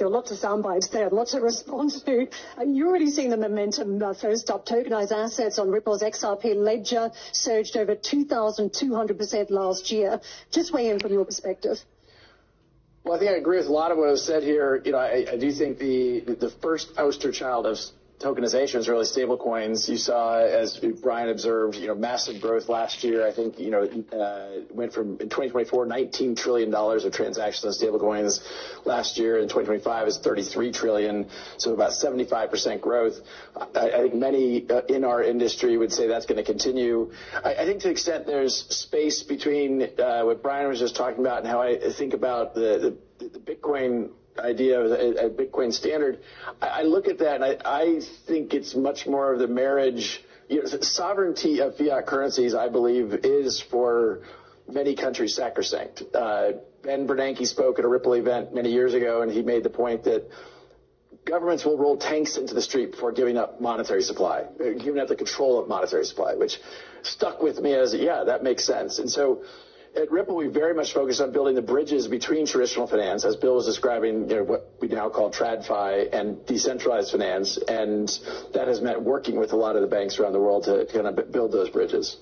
there are lots of sound bites there, lots of response to. You're already seeing the momentum. First up, tokenized assets on Ripple's XRP ledger surged over 2,200% last year. Just weigh in from your perspective. Well, I think I agree with a lot of what was said here. I do think the first poster child of tokenization is really stable coins. You saw, as Brian observed, massive growth last year. I think, went from, in 2024, $19 trillion of transactions on stable coins. Last year, in 2025, is $33 trillion, so about 75% growth. I think many in our industry would say that's going to continue. I think to the extent there's space between what Brian was just talking about and how I think about the Bitcoin idea of a Bitcoin standard, I look at that and I think it's much more of the marriage. Sovereignty of fiat currencies, I believe, is for many countries sacrosanct. Ben Bernanke spoke at a Ripple event many years ago, and he made the point that governments will roll tanks into the street before giving up monetary supply, giving up the control of monetary supply, which stuck with me as, yeah, that makes sense. And so at Ripple, we very much focus on building the bridges between traditional finance, as Bill was describing, what we now call TradFi, and decentralized finance. And that has meant working with a lot of the banks around the world to kind of build those bridges.